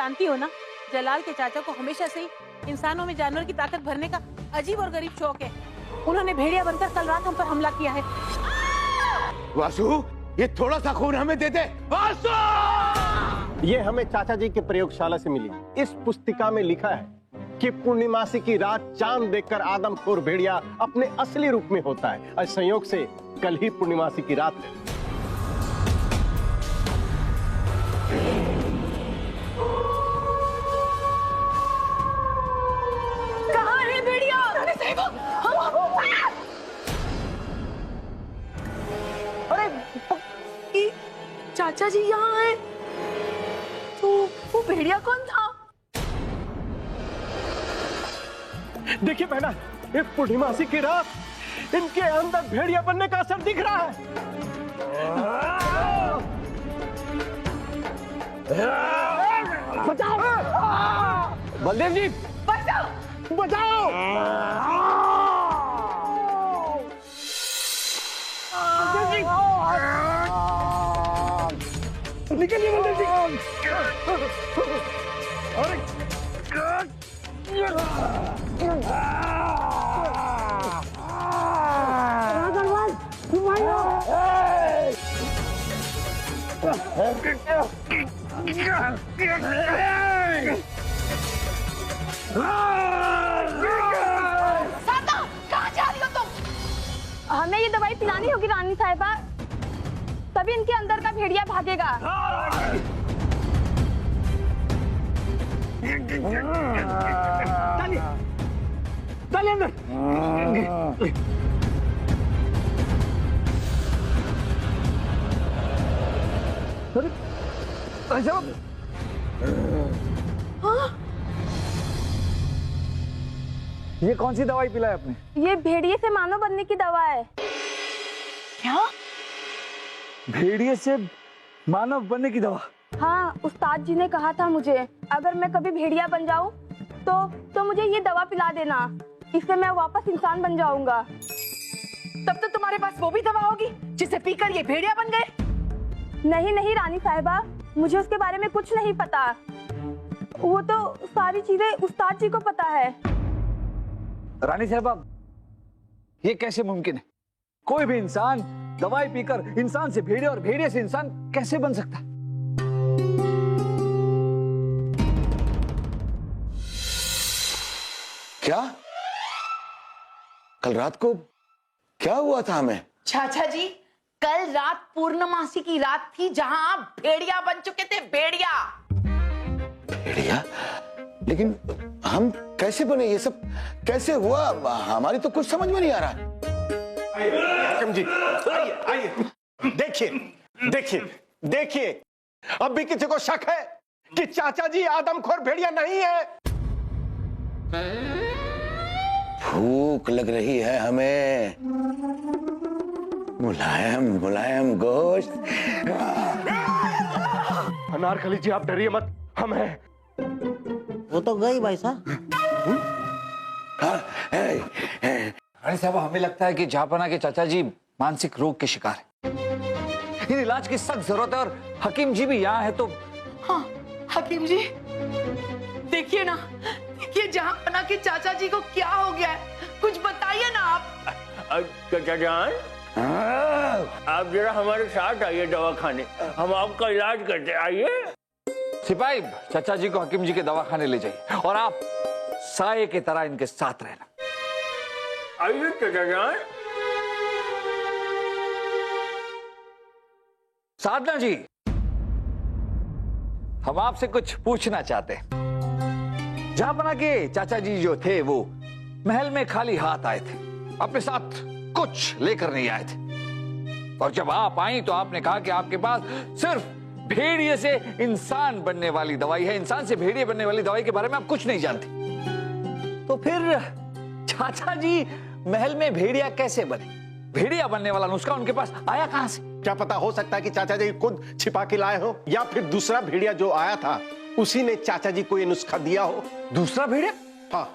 जानती हो ना, जलाल के चाचा को हमेशा से ही इंसानों में जानवर की ताकत भरने का अजीब और गरीब शौक है। उन्होंने भेड़िया बनकर कल रात हम पर हमला किया है। वासु, ये थोड़ा सा खून हमें दे दे। वासु! ये हमें चाचा जी के प्रयोगशाला से मिली। इस पुस्तिका में लिखा है कि पूर्णिमासी की रात चांद देखकर आदमखोर भेड़िया अपने असली रूप में होता है। और संयोग से कल ही पूर्णिमासी की रात है। कहाँ है भेड़िया? अरे चाचा जी यहाँ हैं। तो वो भेड़िया कौन था? देखिए बहना, ये पूर्णिमासी की रात इनके अंदर भेड़िया बनने का असर दिख रहा है। बचाओ! बलदेव जी, बचाओ! बचाओ! निकलिए बलदेव जी! अरे कहाँ जा रही हो तुम? हमें ये दवाई पिलानी होगी रानी साहिबा, तभी इनके अंदर का भेड़िया भागेगा। डालिए अंदर। ये कौन सी दवाई पिलाई आपने? ये भेड़िए से मानव बनने की दवा है। क्या? भेड़िए से मानव बनने की दवा? हाँ, उस्ताद जी ने कहा था मुझे, अगर मैं कभी भेड़िया बन जाऊं तो मुझे ये दवा पिला देना, इससे मैं वापस इंसान बन जाऊंगा। तब तो तुम्हारे पास वो भी दवा होगी जिसे पीकर ये भेड़िया बन गए। नहीं नहीं रानी साहिबा, मुझे उसके बारे में कुछ नहीं पता। वो तो सारी चीजें उस्ताद जी को पता है। रानी साहबा, ये कैसे मुमकिन है? कोई भी इंसान दवाई पीकर इंसान से भेड़िया और भेड़िए से इंसान कैसे बन सकता है? क्या? कल रात को क्या हुआ था हमें? चाचा जी, कल रात पूर्णमासी की रात थी जहां आप भेड़िया बन चुके थे। भेड़िया? भेड़िया? लेकिन हम कैसे बने? ये सब कैसे हुआ? हमारी तो कुछ समझ में नहीं आ रहा। हाकिम जी, आइए आइए। देखिए देखिए देखिए, अब भी किसी को शक है कि चाचा जी आदमखोर भेड़िया नहीं है? भूख लग रही है हमें। मुलायम मुलायम गोश्त। अनारकली जी, आप डरिए मत, हम हैं। वो तो गई भाई साहब। रानी साहब, हमें लगता है कि जहापना के चाचा जी मानसिक रोग के शिकार हैं। इन इलाज की सख्त जरूरत है और हकीम जी भी यहाँ है। तो हाँ, हकीम जी, देखिए ना, देखिए जहांपना के चाचा जी को क्या हो गया है, कुछ बताइए ना आप। चाचा जान, आप जरा हमारे साथ आइए दवाखाने, हम आपका इलाज करते। आइए। सिपाही, चाचा जी को हकीम जी के दवाखाने ले जाइए और आप साये की तरह इनके साथ रहना। आइए चाचा जान। साधना जी, हम आपसे कुछ पूछना चाहते हैं। जहापना के चाचा जी जो थे वो महल में खाली हाथ आए थे, अपने साथ कुछ लेकर नहीं आए थे। और जब आप आई तो आपने कहा कि आपके पास सिर्फ भेड़िए से इंसान बनने वाली दवाई है, इंसान से भेड़िए बनने वाली दवाई के बारे में आप कुछ नहीं जानते। तो फिर चाचा जी महल में भेड़िया कैसे बने? भेड़िया बनने वाला नुस्खा उनके पास आया कहां से? क्या पता, हो सकता है कि चाचा जी खुद छिपा के लाए हो, या फिर दूसरा भेड़िया जो आया था उसी ने चाचा जी को ये नुस्खा दिया हो। दूसरा भेड़िया? हाँ।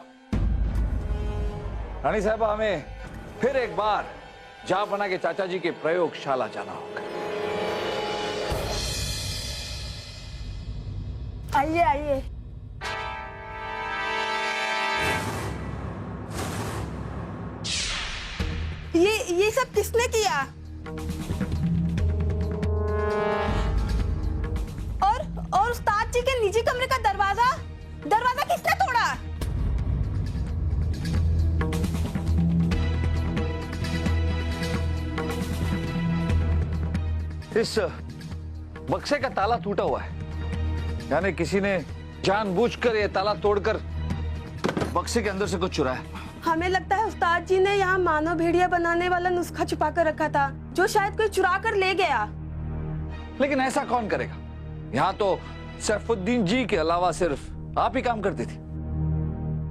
रानी साहब, हमें फिर एक बार जहापना के चाचा जी के प्रयोगशाला जाना होगा। आइए आइए। ये सब किसने किया? और उस्ताद जी के निजी कमरे का दरवाजा किसने तोड़ा? इस बक्से का ताला टूटा हुआ है, यानी किसी ने जानबूझकर ये ताला तोड़कर बक्से के अंदर से कुछ चुराया। हमें लगता है उस्ताद जी ने यहाँ मानव भेड़िया बनाने वाला नुस्खा छुपा कर रखा था, जो शायद कोई चुरा कर ले गया। लेकिन ऐसा कौन करेगा? यहाँ तो सैफुद्दीन जी के अलावा सिर्फ आप ही काम करती थी।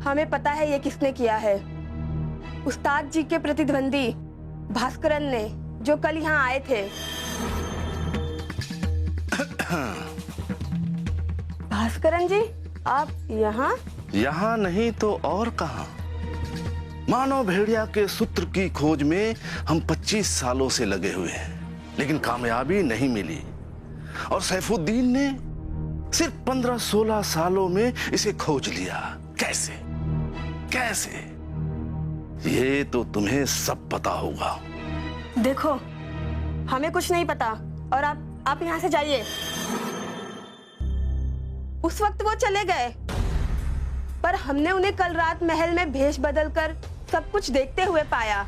हमें पता है ये किसने किया है। उस्ताद जी के प्रतिद्वंदी भास्करन ने, जो कल यहाँ आए थे। भास्करन जी, आप यहाँ? यहाँ नहीं तो और कहाँ। मानव भेड़िया के सूत्र की खोज में हम 25 सालों से लगे हुए हैं, लेकिन कामयाबी नहीं मिली। और सैफुद्दीन ने सिर्फ 15-16 सालों में इसे खोज लिया। कैसे कैसे, ये तो तुम्हें सब पता होगा। देखो, हमें कुछ नहीं पता और आप यहाँ से जाइए। उस वक्त वो चले गए, पर हमने उन्हें कल रात महल में भेष बदलकर सब कुछ देखते हुए पाया।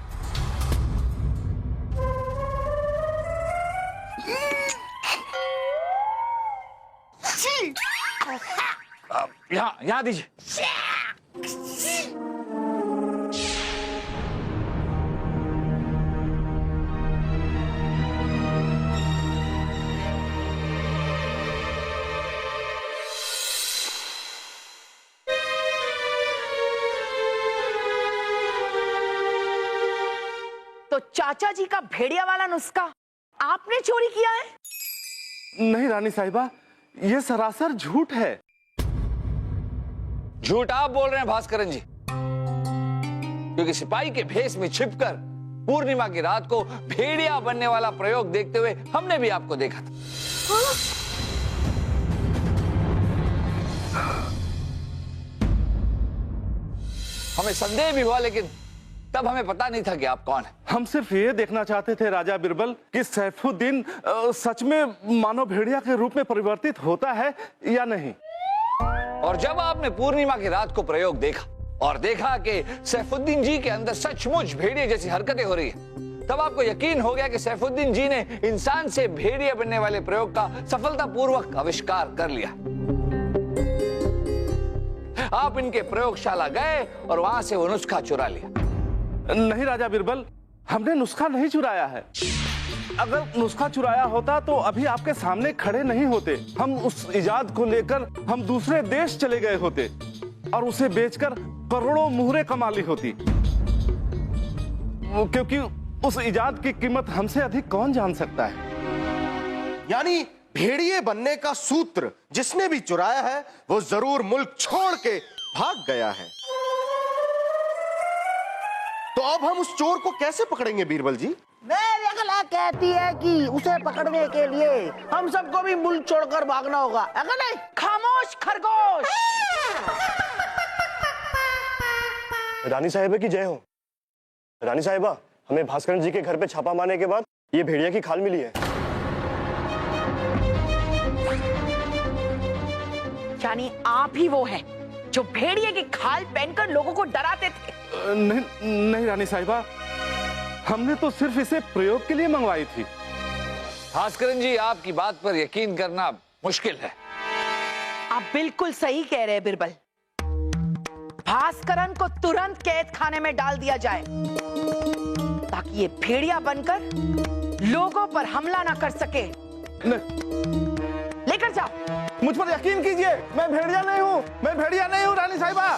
यहाँ दीजिए। तो चाचा जी का भेड़िया वाला नुस्खा आपने चोरी किया है? नहीं रानी साहिबा, ये सरासर झूठ है। झूठ आप बोल रहे हैं भास्करन जी, क्योंकि सिपाही के भेष में छिपकर पूर्णिमा की रात को भेड़िया बनने वाला प्रयोग देखते हुए हमने भी आपको देखा था। हमें संदेह भी हुआ, लेकिन तब हमें पता नहीं था कि आप कौन हैं। हम सिर्फ ये देखना चाहते थे राजा बिरबल कि सैफुद्दीन सच में मानव भेड़िया के रूप में परिवर्तित होता है या नहीं। और जब आपने पूर्णिमा की रात को प्रयोग देखा और देखा कि सैफुद्दीन जी के अंदर सचमुच भेड़िया जैसी हरकतें हो रही है, तब आपको यकीन हो गया कि सैफुद्दीन जी ने इंसान से भेड़िया बनने वाले प्रयोग का सफलतापूर्वक आविष्कार कर लिया। आप इनके प्रयोगशाला गए और वहां से वो नुस्खा चुरा लिया। नहीं राजा बिरबल, हमने नुस्खा नहीं चुराया है। अगर नुस्खा चुराया होता तो अभी आपके सामने खड़े नहीं होते। हम उस इजाद को लेकर हम दूसरे देश चले गए होते और उसे बेचकर करोड़ों मुहरें कमा ली होती, क्योंकि उस इजाद की कीमत हमसे अधिक कौन जान सकता है। यानी भेड़िए बनने का सूत्र जिसने भी चुराया है वो जरूर मुल्क छोड़ के भाग गया है। तो अब हम उस चोर को कैसे पकड़ेंगे बीरबल जी? मेरी अगला कहती है कि उसे पकड़ने के लिए हम सबको भी मुल्क छोड़कर भागना होगा, है ना? नहीं? खामोश खरगोश। रानी साहिबा की जय हो। रानी साहिबा, हमें भास्करन जी के घर पे छापा मारने के बाद ये भेड़िया की खाल मिली है। यानी आप ही वो हैं जो भेड़िए की खाल पहनकर लोगों को डराते थे? नहीं रानी साहिबा, हमने तो सिर्फ इसे प्रयोग के लिए मंगवाई थी। भास्करन जी, आपकी बात पर यकीन करना मुश्किल है। आप बिल्कुल सही कह रहे हैं बिरबल। भास्करन को तुरंत कैद खाने में डाल दिया जाए ताकि ये भेड़िया बनकर लोगों पर हमला ना कर सके। लेकर जाओ। मुझ पर यकीन कीजिए, मैं भेड़िया नहीं हूँ, मैं भेड़िया नहीं हूँ रानी साहिबा।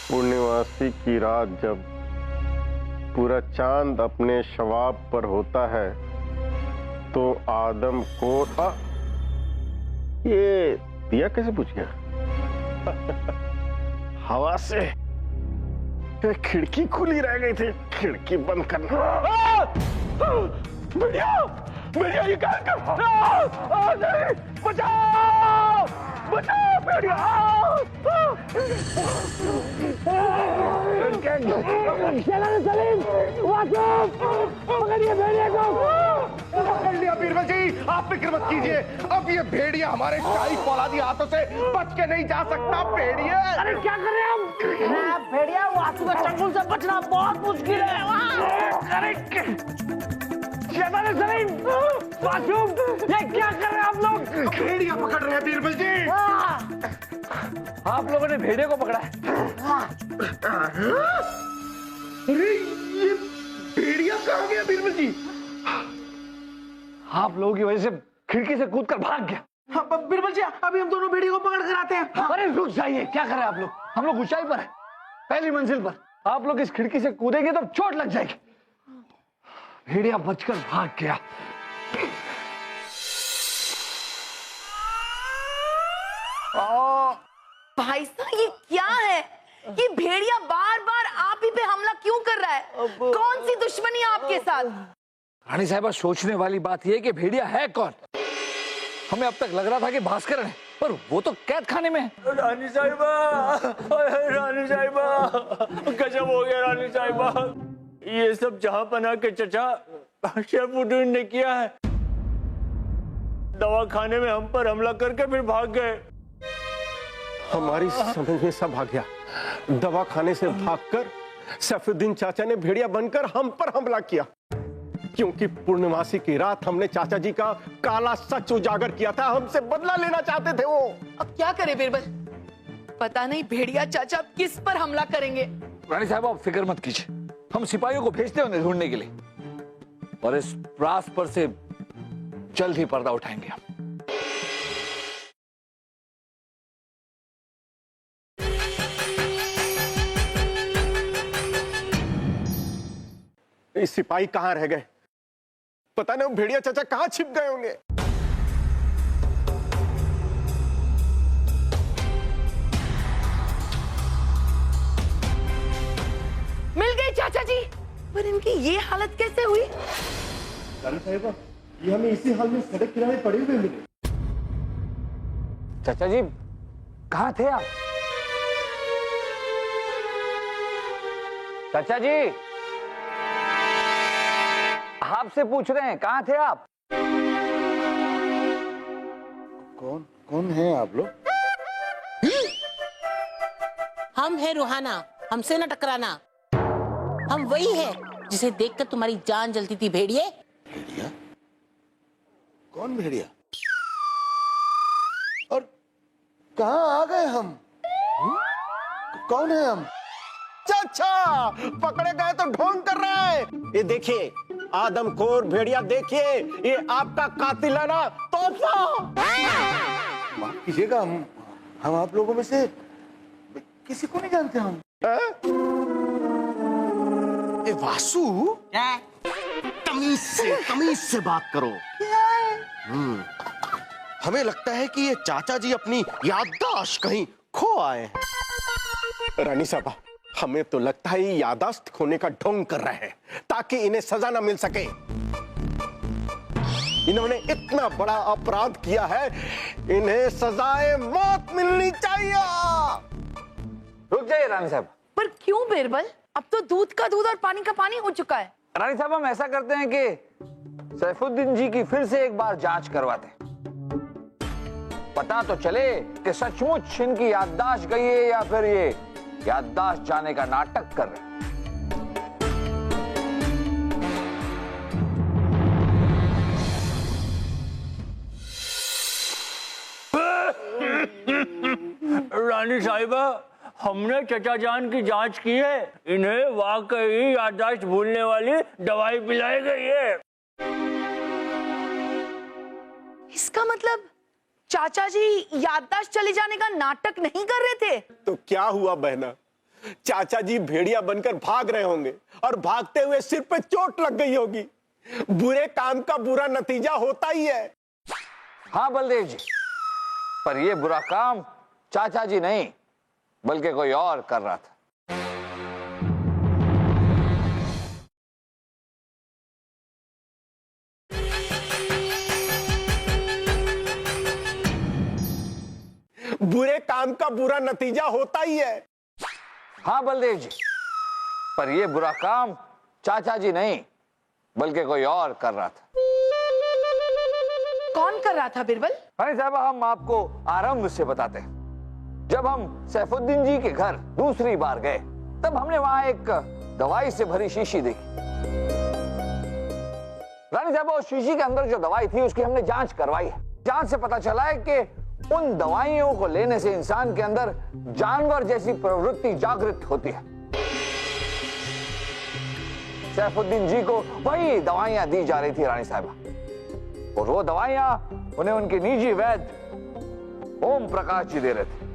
पूर्णिमासी की रात जब पूरा चांद अपने शवाब पर होता है तो आदम को ये दिया कैसे बुझ गया? हवा से खिड़की खुली रह गई थी, खिड़की बंद करना। भेड़िया भेड़िया ये क्या कर नहीं, बचाओ बचाओ भेड़िया सलीम पकड़िए भेड़िया को। पकड़ लिया बीरबल जी, आप फिक्र मत कीजिए। अब ये भेड़िया हमारे शाही फौलादी हाथों से बच के नहीं जा सकता। भेड़िया अरे क्या कर रहे हैं हम? भेड़िया वासु के चंगुल से बचना बहुत मुश्किल है। अरे सलीम मासूम ये क्या कर रहे हैं आप लोग? भेड़िया पकड़ रहे हैं बीरबल जी। आप लोगों ने भेड़िया को पकड़ा है? अरे ये भेड़िया कहाँ गया बीरबल जी? आप लोगों की वजह से खिड़की से कूदकर भाग गया। हाँ, बीरबल जी अभी हम दोनों भेड़िया को पकड़ कर आते हैं। अरे रुक जाइए, क्या कर रहे हैं आप लोग? हम लोग ऊंचाई पर है, पहली मंजिल पर। आप लोग इस खिड़की से कूदेंगे तो चोट लग जाएगी। भेड़िया बचकर भाग गया। भाई साहब ये क्या है? ये भेड़िया बार बार आप ही पे हमला क्यों कर रहा है? कौन सी दुश्मनी है आपके साथ? रानी साहिबा, सोचने वाली बात यह है कि भेड़िया है कौन? हमें अब तक लग रहा था कि भास्कर है, पर वो तो कैद खाने में है। रानी साहिबा, रानी साहिबा, गजब हो गया रानी साहिबा। ये सब जहांपना के चचा शरफुद्दीन ने किया है। दवाखाने में हम पर हमला करके फिर भाग गए। हमारी समझ में सब आ गया। दवाखाने से भागकर सैफुद्दीन चाचा ने भेड़िया बनकर हम पर हमला किया, क्योंकि पूर्णमासी की रात हमने चाचा जी का काला सच उजागर किया था। हमसे बदला लेना चाहते थे वो। अब क्या करे बीरबल? पता नहीं भेड़िया चाचा किस पर हमला करेंगे। रानी साहिबा, आप फिक्र मत कीजिए, हम सिपाहियों को भेजते हैं उन्हें ढूंढने के लिए, और इस रात पर से जल्द ही पर्दा उठाएंगे हम। इस सिपाही कहां रह गए? पता नहीं भेड़िया चाचा कहां छिप गए होंगे। मिल गए चाचा जी, पर इनकी ये हालत कैसे हुई? रानी साहिबा, ये हमें इसी हाल में सड़क किनारे पड़े हुए मिले। चाचा जी कहां थे आप? चाचा जी आपसे पूछ रहे हैं, कहां थे आप? कौन है आप लोग? हम है रूहाना, हमसे न टकराना। हम वही है जिसे देखकर तुम्हारी जान जलती थी भेड़िए। भेड़िया? कौन भेड़िया? और कहाँ आ गए हम? कौन है हम? चाचा पकड़े गए तो ढोंग कर रहे हैं। ये देखिए आदमखोर भेड़िया, देखिए ये आपका कातिलाना तोहफा। माफ कीजिएगा, हम आप लोगों में से किसी को नहीं जानते हम। ए वासु, तमीज से बात करो। हमें लगता है कि ये चाचा जी अपनी याददाश्त कहीं खो आए हैं। रानी साहबा, हमें तो लगता है ये याददाश्त खोने का ढोंग कर रहे हैं ताकि इन्हें सजा ना मिल सके। इन्होंने इतना बड़ा अपराध किया है, इन्हें सजाए मौत मिलनी चाहिए। रुक जाइए रानी साहब। पर क्यों बीरबल? अब तो दूध का दूध और पानी का पानी हो चुका है। रानी साहब, हम ऐसा करते हैं कि सैफुद्दीन जी की फिर से एक बार जांच करवाते हैं। पता तो चले कि सचमुच इनकी याददाश्त गई है या फिर ये याददाश्त जाने का नाटक कर रहे हैं। रानी साहिबा, हमने चचा जान की जांच की है। इन्हें वाकई याददाश्त भूलने वाली दवाई पिलाई गई है। इसका मतलब चाचा जी याददाश्त चले जाने का नाटक नहीं कर रहे थे? तो क्या हुआ बहना, चाचा जी भेड़िया बनकर भाग रहे होंगे और भागते हुए सिर पे चोट लग गई होगी। बुरे काम का बुरा नतीजा होता ही है। हाँ बलदेव जी, पर यह बुरा काम चाचा जी नहीं बल्कि कोई और कर रहा था। बुरे काम का बुरा नतीजा होता ही है। हाँ बलदेव जी, पर ये बुरा काम चाचा जी नहीं बल्कि कोई और कर रहा था। कौन कर रहा था बिरबल? भाई साहब, हम आपको आरंभ से बताते हैं। जब हम सैफुद्दीन जी के घर दूसरी बार गए तब हमने वहां एक दवाई से भरी शीशी देखी। रानी साहब, उस शीशी के अंदर जो दवाई थी उसकी हमने जांच करवाई है। जांच से पता चला है कि उन दवाइयों को लेने से इंसान के अंदर जानवर जैसी प्रवृत्ति जागृत होती है। सैफुद्दीन जी को वही दवाइयां दी जा रही थी रानी साहबा, और वो दवाइयां उन्हें उनके निजी वैद्य ओम प्रकाश जी दे रहे थे।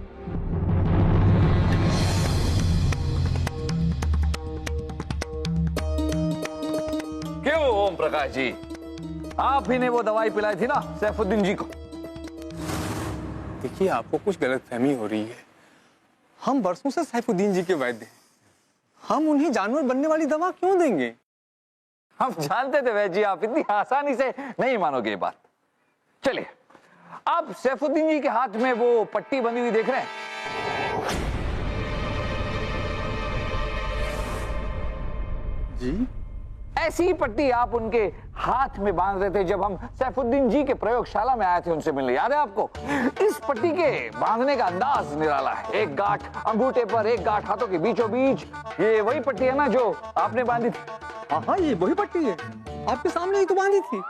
क्यों ओम प्रकाश जी, आप ही ने वो दवाई पिलाई थी ना सैफुद्दीन जी को? देखिए, आपको कुछ गलतफहमी हो रही है। हम बरसों से सैफुद्दीन जी के वैद्य हैं। हम उन्हें जानवर बनने वाली दवा क्यों देंगे? हम जानते थे वैद्य जी, आप इतनी आसानी से नहीं मानोगे ये बात। चलिए, आप सैफुद्दीन जी के हाथ में वो पट्टी बंधी हुई देख रहे हैं? जी, ऐसी ही पट्टी आप उनके हाथ में बांध रहे थे जब हम सैफुद्दीन जी के प्रयोगशाला में आए थे उनसे मिलने, याद है आपको? इस पट्टी के बांधने का अंदाज निराला है। एक गांठ अंगूठे पर, एक गांठ हाथों के बीचों बीच। ये वही पट्टी है ना जो आपने बांधी थी? हाँ, ये वही पट्टी है, आपके सामने ही तो बांधी थी।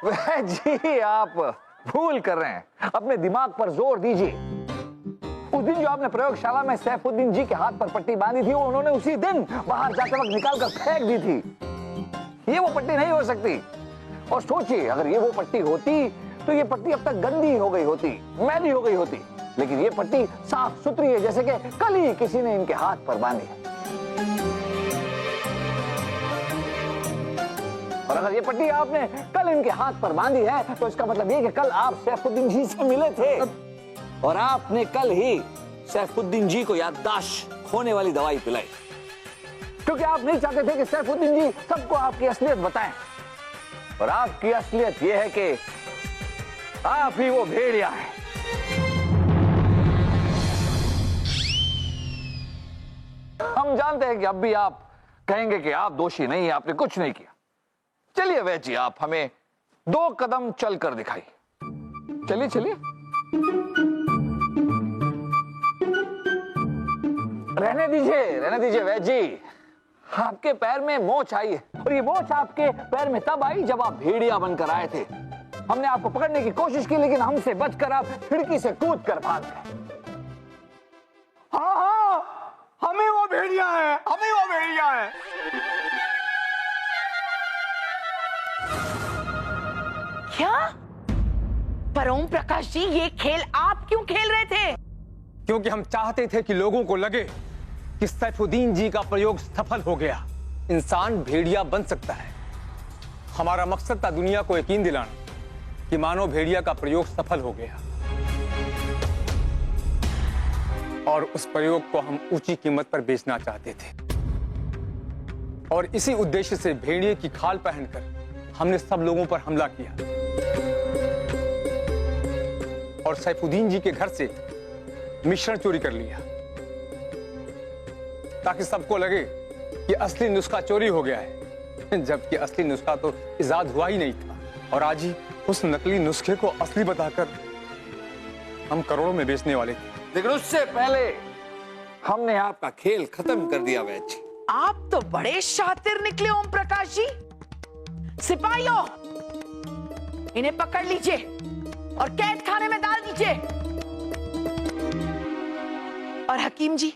वह जी, आप भूल कर रहे हैं। अपने दिमाग पर जोर दीजिए। उस दिन जो आपने प्रयोगशाला में सैफुद्दीन जी के हाथ पर पट्टी बांधी थी, वो उन्होंने उसी दिन बाहर जाते वक्त निकाल कर फेंक दी थी। ये वो पट्टी नहीं हो सकती। और सोचिए, अगर ये वो पट्टी होती तो ये पट्टी अब तक गंदी हो गई होती, मैली हो गई होती। लेकिन ये पट्टी साफ सुथरी है, जैसे कि कल ही किसी ने इनके हाथ पर बांधी है। और अगर ये पट्टी आपने कल इनके हाथ पर बांधी है तो इसका मतलब ये कि कल आप सैफुद्दीन जी से मिले थे और आपने कल ही सैफुद्दीन जी को याददाश्त खोने वाली दवाई पिलाई, क्योंकि आप नहीं चाहते थे कि सैफुद्दीन जी सबको आपकी असलियत बताएं। और आपकी असलियत यह है कि आप ही वो भेड़िया हैं। हम जानते हैं कि अब भी आप कहेंगे कि आप दोषी नहीं हैं, आपने कुछ नहीं किया। चलिए वैद्य जी, आप हमें 2 कदम चलकर दिखाइए। चलिए चलिए। रहने दीजिए वैद्य जी। आपके पैर में मोच आई है, और ये मोच आपके पैर में तब आई जब आप भेड़िया बनकर आए थे। हमने आपको पकड़ने की कोशिश की, लेकिन हमसे बचकर आप खिड़की से कूद कर भाग गए। हाँ, हमें वो भेड़िया है। क्या? पर ओम प्रकाश जी, ये खेल आप क्यों खेल रहे थे? क्योंकि हम चाहते थे कि लोगों को लगे कि सैफुद्दीन जी का प्रयोग सफल हो गया, इंसान भेड़िया बन सकता है। हमारा मकसद था दुनिया को यकीन दिलाना कि मानव भेड़िया का प्रयोग सफल हो गया, और उस प्रयोग को हम ऊंची कीमत पर बेचना चाहते थे। और इसी उद्देश्य से भेड़िए की खाल पहनकर हमने सब लोगों पर हमला किया और सैफुद्दीन जी के घर से मिश्रण चोरी कर लिया, ताकि सबको लगे कि असली नुस्खा चोरी हो गया है, जबकि असली नुस्खा तो इजाद हुआ ही नहीं था। और आज ही उस नकली नुस्खे को असली बताकर हम करोड़ों में बेचने वाले थे। लेकिन उससे पहले हमने आपका खेल खत्म कर दिया वैद्य जी। आप तो बड़े शातिर निकले ओम प्रकाश जी। सिपाहियों, इन्हें पकड़ लीजिए और कैद खाने में डाल दीजिए। और हकीम जी,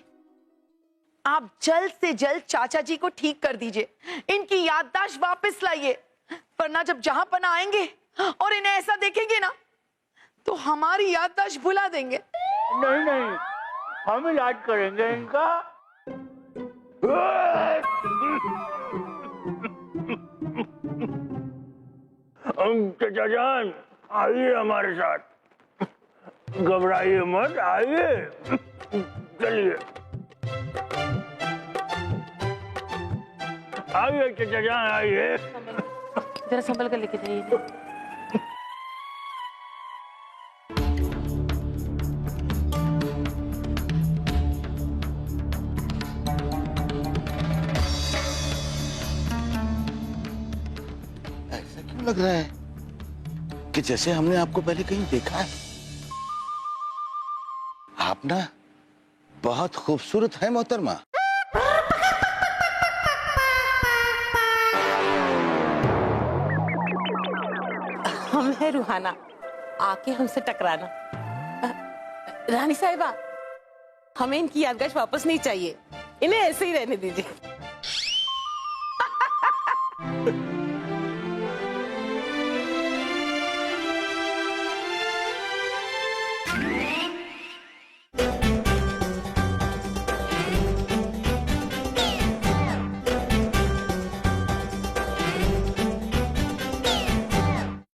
आप जल्द से जल्द चाचा जी को ठीक कर दीजिए, इनकी याददाश्त वापस लाइए, वरना जब जहां पना आएंगे और इन्हें ऐसा देखेंगे ना तो हमारी याददाश्त भुला देंगे। नहीं, हम इलाज करेंगे इनका। चाचा जान, आइए हमारे साथ, घबराइए मत, आइए, चलिए आइए चाचा जान, आइए। जरा संभल कर लेके जाइए। ऐसा क्यों लग रहा है कि जैसे हमने आपको पहले कहीं देखा है? आप ना बहुत खूबसूरत है मोहतरमा। हम है रूहाना, आके हमसे टकराना। रानी साहिबा, हमें इनकी याददाश्त वापस नहीं चाहिए, इन्हें ऐसे ही रहने दीजिए।